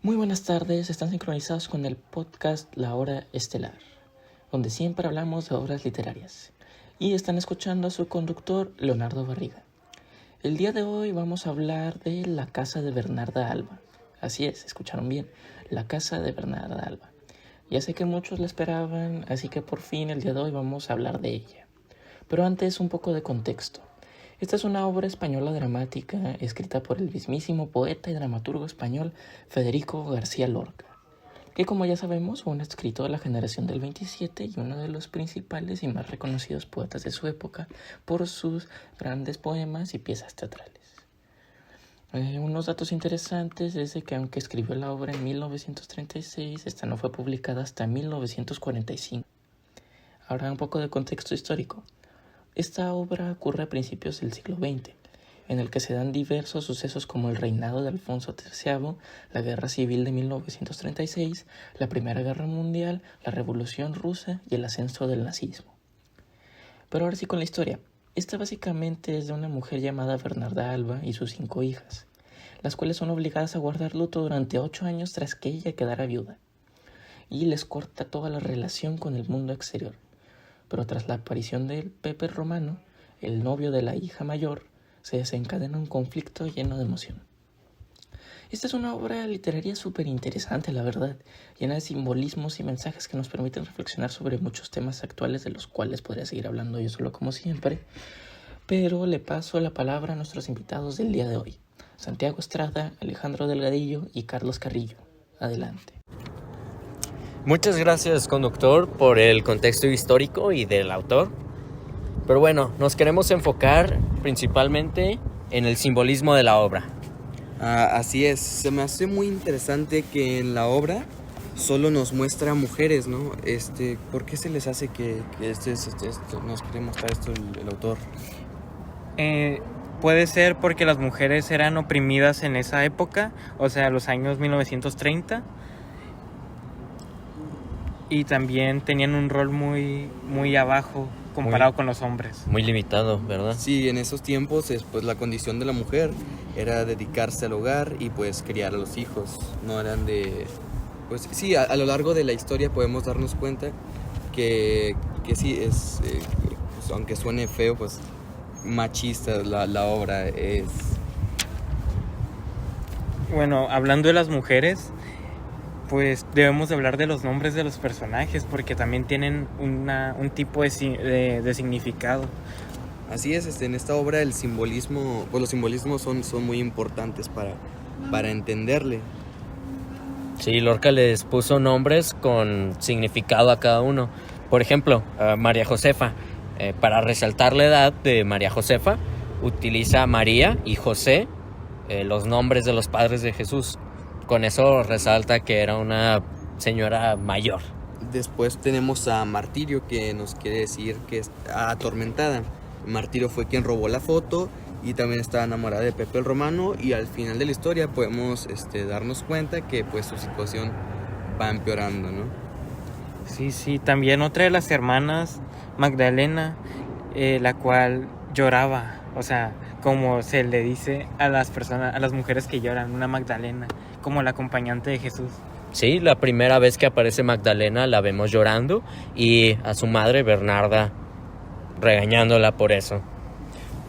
Muy buenas tardes, están sincronizados con el podcast La Hora Estelar, donde siempre hablamos de obras literarias, y están escuchando a su conductor Leonardo Barriga. El día de hoy vamos a hablar de La Casa de Bernarda Alba. Así es, escucharon bien, La Casa de Bernarda Alba. Ya sé que muchos la esperaban, así que por fin el día de hoy vamos a hablar de ella. Pero antes un poco de contexto. Esta es una obra española dramática escrita por el mismísimo poeta y dramaturgo español Federico García Lorca, que como ya sabemos fue un escritor de la generación del 27 y uno de los principales y más reconocidos poetas de su época por sus grandes poemas y piezas teatrales. Unos datos interesantes es de que aunque escribió la obra en 1936, esta no fue publicada hasta 1945. Ahora un poco de contexto histórico. Esta obra ocurre a principios del siglo XX, en el que se dan diversos sucesos como el reinado de Alfonso XIII, la Guerra Civil de 1936, la Primera Guerra Mundial, la Revolución Rusa y el ascenso del nazismo. Pero ahora sí con la historia. Esta básicamente es de una mujer llamada Bernarda Alba y sus 5 hijas, las cuales son obligadas a guardar luto durante 8 años tras que ella quedara viuda, y les corta toda la relación con el mundo exterior. Pero tras la aparición del Pepe Romano, el novio de la hija mayor, se desencadena un conflicto lleno de emoción. Esta es una obra literaria súper interesante, la verdad, llena de simbolismos y mensajes que nos permiten reflexionar sobre muchos temas actuales de los cuales podría seguir hablando yo solo como siempre, pero le paso la palabra a nuestros invitados del día de hoy, Santiago Estrada, Alejandro Delgadillo y Carlos Carrillo. Adelante. Muchas gracias, conductor, por el contexto histórico y del autor. Pero bueno, nos queremos enfocar principalmente en el simbolismo de la obra. Así es, se me hace muy interesante que en la obra solo nos muestra mujeres, ¿no? ¿Por qué se les hace que nos quiere mostrar esto el autor? Puede ser porque las mujeres eran oprimidas en esa época, o sea, los años 1930. Y también tenían un rol muy abajo comparado con los hombres. Muy limitado, ¿verdad? Sí, en esos tiempos pues la condición de la mujer era dedicarse al hogar y pues criar a los hijos. No eran de... Pues sí, a lo largo de la historia podemos darnos cuenta que sí es, pues, aunque suene feo, pues machista la obra es. Bueno, hablando de las mujeres, pues debemos de hablar de los nombres de los personajes porque también tienen un tipo de significado. Así es, en esta obra el simbolismo, pues los simbolismos son muy importantes para entenderle. Sí, Lorca les puso nombres con significado a cada uno. Por ejemplo, María Josefa. Para resaltar la edad de María Josefa, utiliza María y José, los nombres de los padres de Jesús. Con eso resalta que era una señora mayor. Después tenemos a Martirio, que nos quiere decir que es atormentada. Martirio fue quien robó la foto y también estaba enamorada de Pepe el Romano, y al final de la historia podemos darnos cuenta que pues su situación va empeorando, ¿no? Sí, también otra de las hermanas, Magdalena, la cual lloraba, o sea, como se le dice a las personas, a las mujeres que lloran, una Magdalena, como la acompañante de Jesús. Sí, la primera vez que aparece Magdalena la vemos llorando y a su madre Bernarda regañándola por eso.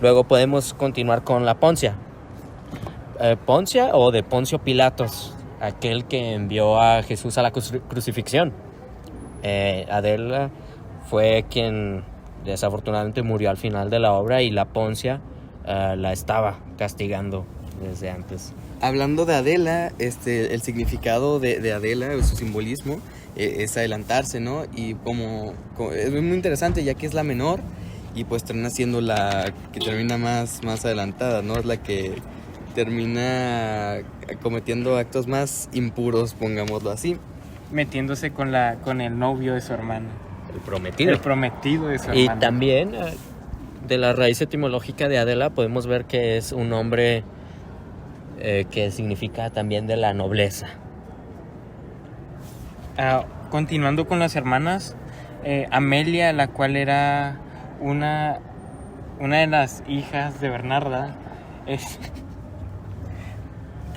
Luego podemos continuar con la Poncia. Poncia o de Poncio Pilatos, aquel que envió a Jesús a la crucifixión. Adela fue quien desafortunadamente murió al final de la obra y la Poncia la estaba castigando desde antes. Hablando de Adela, el significado de Adela, su simbolismo, es adelantarse, ¿no? Y como es muy interesante, ya que es la menor y pues termina siendo la que termina más adelantada, ¿no? Es la que termina cometiendo actos más impuros, pongámoslo así. Metiéndose con el novio de su hermana. El prometido. El prometido de su hermana. Y también de la raíz etimológica de Adela podemos ver que es un nombre que significa también de la nobleza. Continuando con las hermanas, Amelia, la cual era una de las hijas de Bernarda,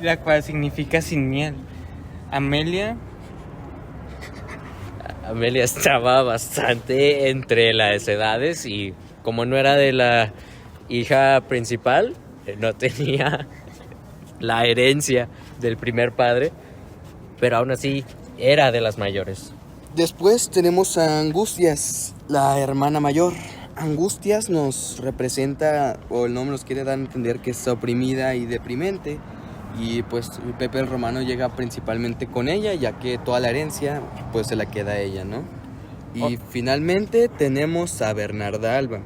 la cual significa sin miel. Amelia, Amelia estaba bastante entre las edades y como no era de la hija principal, no tenía la herencia del primer padre, pero aún así era de las mayores. Después tenemos a Angustias, la hermana mayor. Angustias nos representa, o el nombre nos quiere dar a entender que está oprimida y deprimente. Y pues Pepe el Romano llega principalmente con ella, ya que toda la herencia pues se la queda a ella, ¿no? Y finalmente tenemos a Bernarda Alba.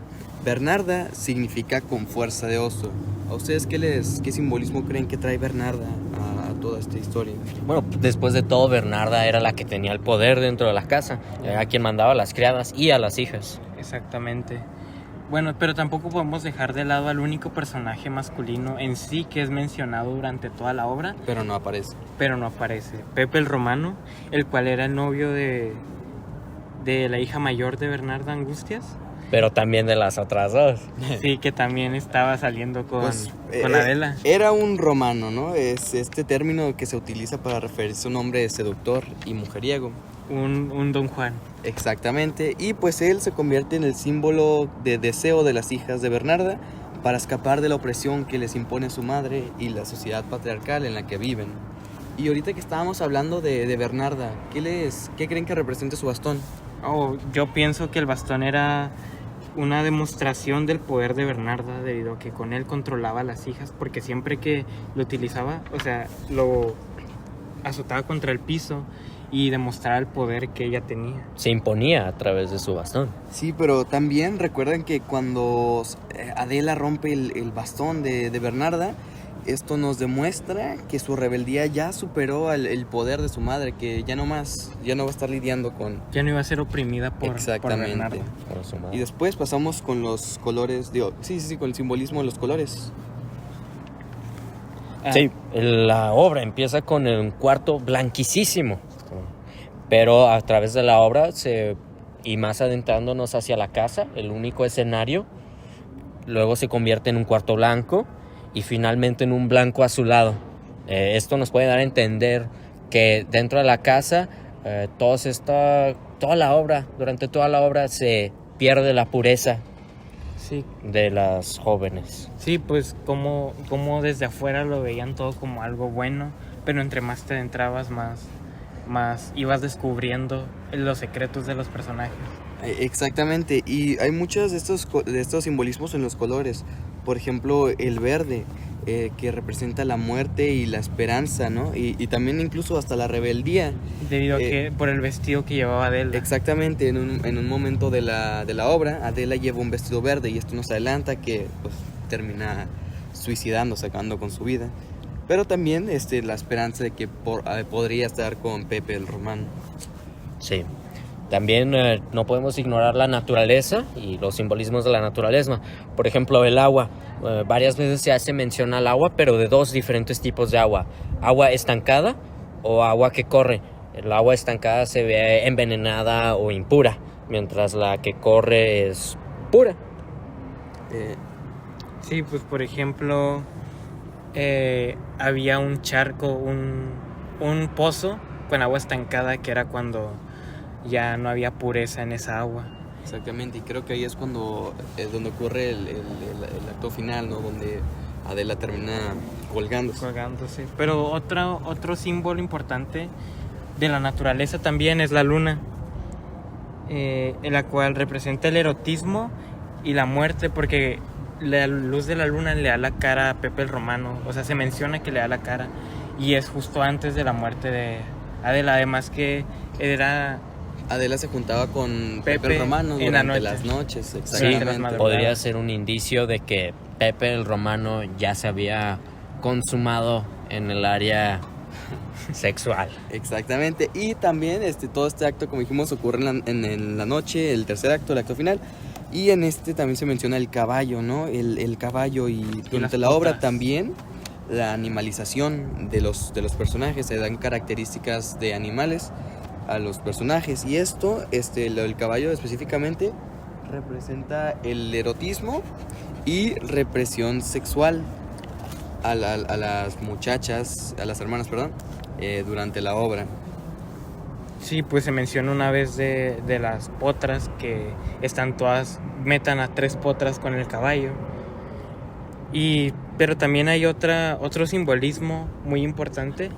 Bernarda significa con fuerza de oso. ¿A ustedes qué simbolismo creen que trae Bernarda a toda esta historia? Bueno, después de todo, Bernarda era la que tenía el poder dentro de la casa, era quien mandaba a las criadas y a las hijas. exactamente. Bueno, pero tampoco podemos dejar de lado al único personaje masculino en sí que es mencionado durante toda la obra, Pero no aparece. pero no aparece. Pepe el Romano, el cual era el novio de la hija mayor de Bernarda Angustias. Pero también de las otras dos. Sí, que también estaba saliendo con Pues, Adela. Era un romano, ¿no? Es este término que se utiliza para referirse a un hombre seductor y mujeriego. Un Don Juan. Exactamente, y pues él se convierte en el símbolo de deseo de las hijas de Bernarda para escapar de la opresión que les impone su madre y la sociedad patriarcal en la que viven. Y ahorita que estábamos hablando de Bernarda, ¿qué creen que represente su bastón? Oh, yo pienso que el bastón era una demostración del poder de Bernarda, debido a que con él controlaba a las hijas, porque siempre que lo utilizaba, o sea, lo azotaba contra el piso y demostraba el poder que ella tenía. Se imponía a través de su bastón. Sí, pero también recuerden que cuando Adela rompe el bastón de Bernarda, esto nos demuestra que su rebeldía ya superó el poder de su madre, que ya no va a estar lidiando con... Ya no iba a ser oprimida por Exactamente. Bernarda. Por su madre. Y después pasamos con los colores, con el simbolismo de los colores. Sí, la obra empieza con un cuarto blanquísimo, pero a través de la obra y más adentrándonos hacia la casa, el único escenario, luego se convierte en un cuarto blanco y finalmente en un blanco azulado. Esto nos puede dar a entender que dentro de la casa, durante toda la obra se pierde la pureza Sí, de las jóvenes. sí, pues como desde afuera lo veían todo como algo bueno, pero entre más te adentrabas, más ibas descubriendo los secretos de los personajes. Exactamente, y hay muchos de estos simbolismos en los colores. Por ejemplo, el verde, que representa la muerte y la esperanza, ¿no? Y también incluso hasta la rebeldía. Debido a que por el vestido que llevaba Adela. Exactamente, en un momento de la obra, Adela lleva un vestido verde y esto nos adelanta que pues, termina suicidándose, acabando con su vida. Pero también la esperanza de que podría estar con Pepe el Romano. Sí. También no podemos ignorar la naturaleza y los simbolismos de la naturaleza. Por ejemplo, el agua. Varias veces se hace mención al agua, pero de dos diferentes tipos de agua. Agua estancada o agua que corre. El agua estancada se ve envenenada o impura, mientras la que corre es pura. Sí, pues por ejemplo, había un charco, un pozo con agua estancada, que era cuando ya no había pureza en esa agua. Exactamente, y creo que ahí es donde ocurre el acto final, ¿no? Donde Adela termina colgándose. Pero otro símbolo importante de la naturaleza también es la luna, en la cual representa el erotismo y la muerte, porque la luz de la luna le da la cara a Pepe el Romano. O sea, se menciona que le da la cara y es justo antes de la muerte de Adela. Además que Adela se juntaba con Pepe el Romano en la durante noche. las noches, Sí, exactamente. podría ser un indicio de que Pepe el Romano ya se había consumado en el área sexual. Exactamente, y también todo este acto, como dijimos, ocurre en la noche, el tercer acto, el acto final. Y en también se menciona el caballo, ¿no? El caballo, y durante la obra potras. también la animalización de los personajes, se dan características de animales a los personajes, y el caballo específicamente representa el erotismo y represión sexual a las muchachas, a las hermanas, perdón, durante la obra. Sí, pues se menciona una vez de las potras que están todas, metan a 3 potras con el caballo. Pero también hay otro simbolismo muy importante,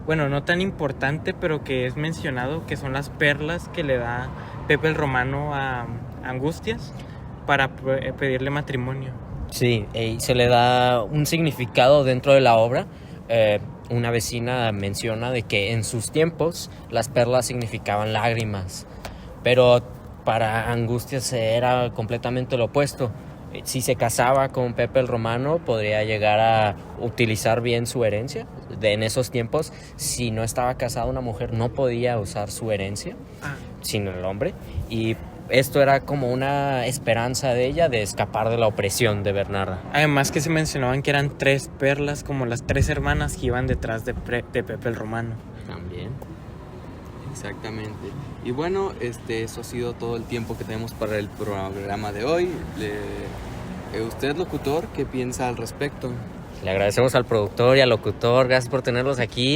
bueno, no tan importante, pero que es mencionado, que son las perlas que le da Pepe el Romano a Angustias para pedirle matrimonio. Sí, y se le da un significado dentro de la obra. Una vecina menciona de que en sus tiempos las perlas significaban lágrimas, pero para Angustias era completamente lo opuesto. Si se casaba con Pepe el Romano, podría llegar a utilizar bien su herencia. En esos tiempos, si no estaba casada una mujer, no podía usar su herencia sin el hombre. Y esto era como una esperanza de ella de escapar de la opresión de Bernarda. Además que se mencionaban que eran 3 perlas, como las 3 hermanas que iban detrás de Pepe el Romano. También. Exactamente. Y bueno, eso ha sido todo el tiempo que tenemos para el programa de hoy. Usted, locutor, ¿qué piensa al respecto? Le agradecemos al productor y al locutor, gracias por tenerlos aquí.